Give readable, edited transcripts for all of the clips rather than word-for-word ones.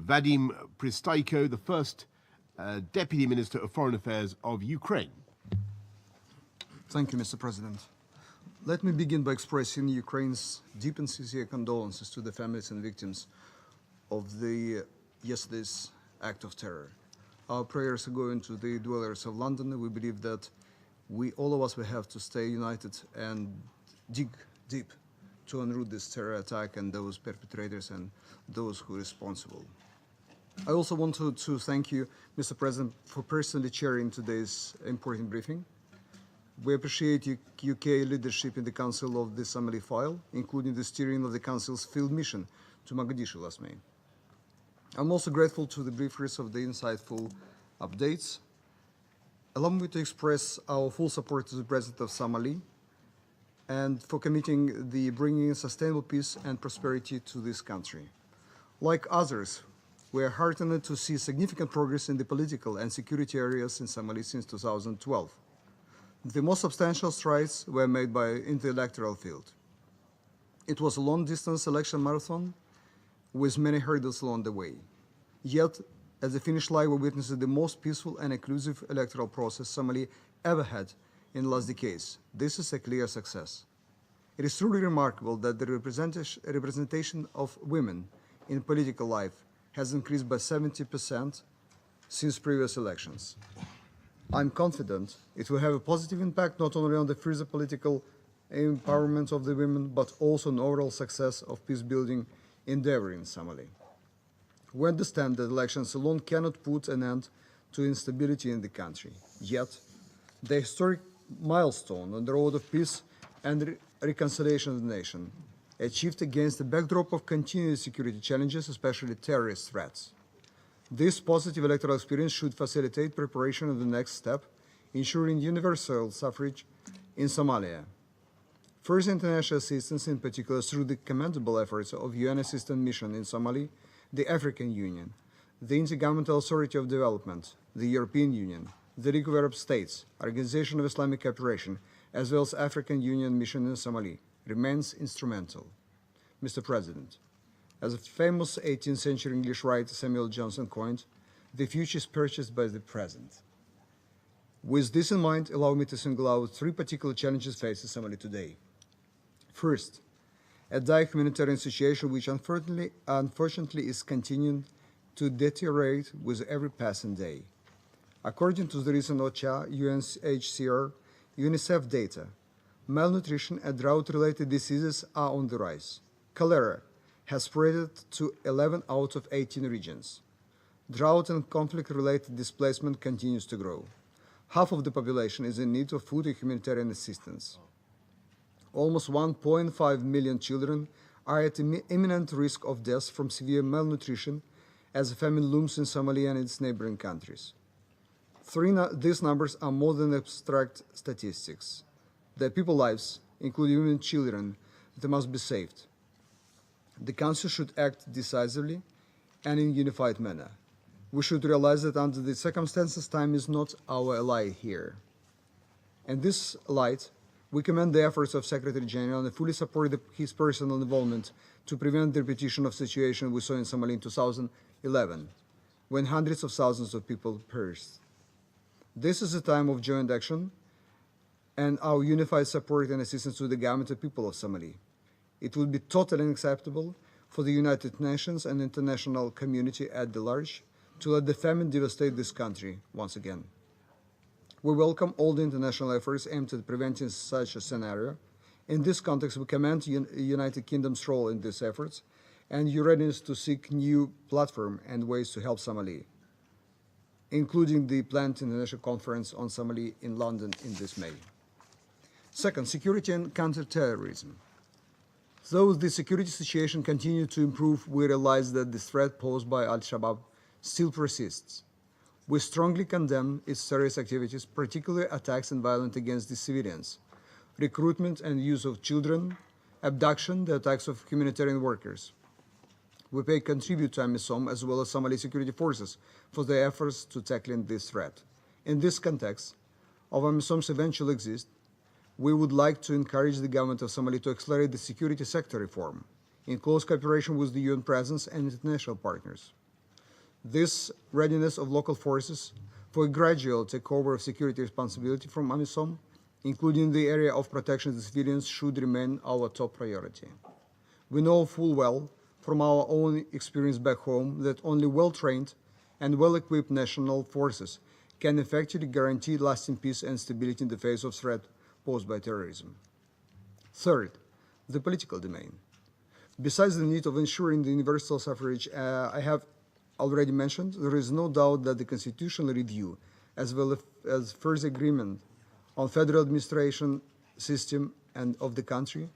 Vadym Prystaiko, the first Deputy Minister of Foreign Affairs of Ukraine. Thank you, Mr. President. Let me begin by expressing Ukraine's deep and sincere condolences to the families and victims of yesterday's act of terror. Our prayers are going to the dwellers of London. We believe that all of us will have to stay united and dig deep to unroot this terror attack and those perpetrators and those who are responsible. I also want to thank you, Mr. President, for personally chairing today's important briefing. We appreciate UK leadership in the Council of the Somali file, including the steering of the Council's field mission to Mogadishu last May. I'm also grateful to the briefers of the insightful updates. Allow me to express our full support to the President of Somalia and for committing the bringing sustainable peace and prosperity to this country. Like others, we are heartened to see significant progress in the political and security areas in Somalia since 2012. The most substantial strides were made in the electoral field. It was a long-distance election marathon with many hurdles along the way. Yet, at the finish line, we witnessed the most peaceful and inclusive electoral process Somalia ever had in the last decades. This is a clear success. It is truly remarkable that the representation of women in political life has increased by 70% since previous elections. I'm confident it will have a positive impact not only on the further political empowerment of the women, but also on overall success of peace-building endeavor in Somalia. We understand that elections alone cannot put an end to instability in the country. Yet, the historic milestone on the road of peace and reconciliation of the nation, achieved against the backdrop of continued security challenges, especially terrorist threats. This positive electoral experience should facilitate preparation of the next step, ensuring universal suffrage in Somalia. First, international assistance, in particular through the commendable efforts of UN Assistance Mission in Somalia, the African Union, the Intergovernmental Authority of Development, the European Union, the League of Arab States, Organization of Islamic Cooperation, as well as African Union Mission in Somalia, remains instrumental. Mr. President, as a famous 18th century English writer Samuel Johnson coined, the future is purchased by the present. With this in mind, allow me to single out three particular challenges facing Somalia today. First, a dire humanitarian situation which unfortunately is continuing to deteriorate with every passing day. According to the recent OCHA, UNHCR, UNICEF data, malnutrition and drought-related diseases are on the rise. Cholera has spread to 11 out of 18 regions. Drought and conflict-related displacement continues to grow. Half of the population is in need of food and humanitarian assistance. Almost 1.5 million children are at imminent risk of death from severe malnutrition as a famine looms in Somalia and its neighboring countries. These numbers are more than abstract statistics. They are people's lives, including women and children, that must be saved. The Council should act decisively and in a unified manner. We should realize that under the circumstances, time is not our ally here. In this light, we commend the efforts of Secretary General and fully support his personal involvement to prevent the repetition of the situation we saw in Somalia in 2011, when hundreds of thousands of people perished. This is a time of joint action and our unified support and assistance to the government and people of Somalia. It would be totally unacceptable for the United Nations and international community at large to let the famine devastate this country once again. We welcome all the international efforts aimed at preventing such a scenario. In this context, we commend the United Kingdom's role in these efforts and your readiness to seek new platforms and ways to help Somalia, including the planned international conference on Somalia in London in this May. Second, security and counterterrorism. Though the security situation continues to improve, we realize that the threat posed by Al-Shabaab still persists. We strongly condemn its terrorist activities, particularly attacks and violence against the civilians, recruitment and use of children, abduction, the attacks of humanitarian workers. We pay tribute to AMISOM as well as Somali security forces for their efforts to tackle this threat. In this context of AMISOM's eventual exist, we would like to encourage the government of Somalia to accelerate the security sector reform in close cooperation with the UN presence and international partners. This readiness of local forces for a gradual takeover of security responsibility from AMISOM, including the area of protection of civilians, should remain our top priority. We know full well from our own experience back home that only well-trained and well-equipped national forces can effectively guarantee lasting peace and stability in the face of threat posed by terrorism. Third, the political domain. Besides the need of ensuring the universal suffrage I have already mentioned, there is no doubt that the constitutional review, as well as further agreement on federal administration system and of the country,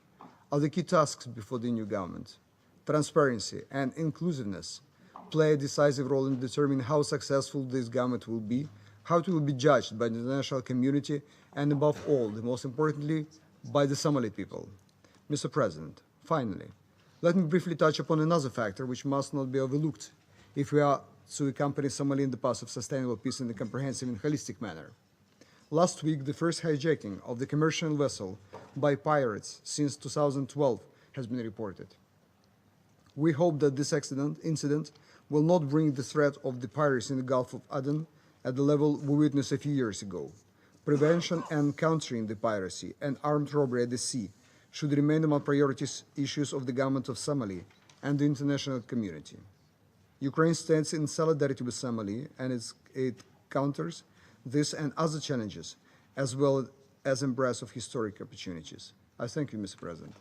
are the key tasks before the new government. Transparency and inclusiveness play a decisive role in determining how successful this government will be, how it will be judged by the international community, and above all, the most importantly, by the Somali people. Mr. President, finally, let me briefly touch upon another factor which must not be overlooked if we are to accompany Somalia in the path of sustainable peace in a comprehensive and holistic manner. Last week, the first hijacking of the commercial vessel by pirates since 2012 has been reported. We hope that this incident will not bring the threat of the pirates in the Gulf of Aden at the level we witnessed a few years ago. Prevention and countering the piracy and armed robbery at the sea should remain among priorities issues of the government of Somalia and the international community. Ukraine stands in solidarity with Somalia and it counters this and other challenges, as well as embrace of historic opportunities. I thank you, Mr. President.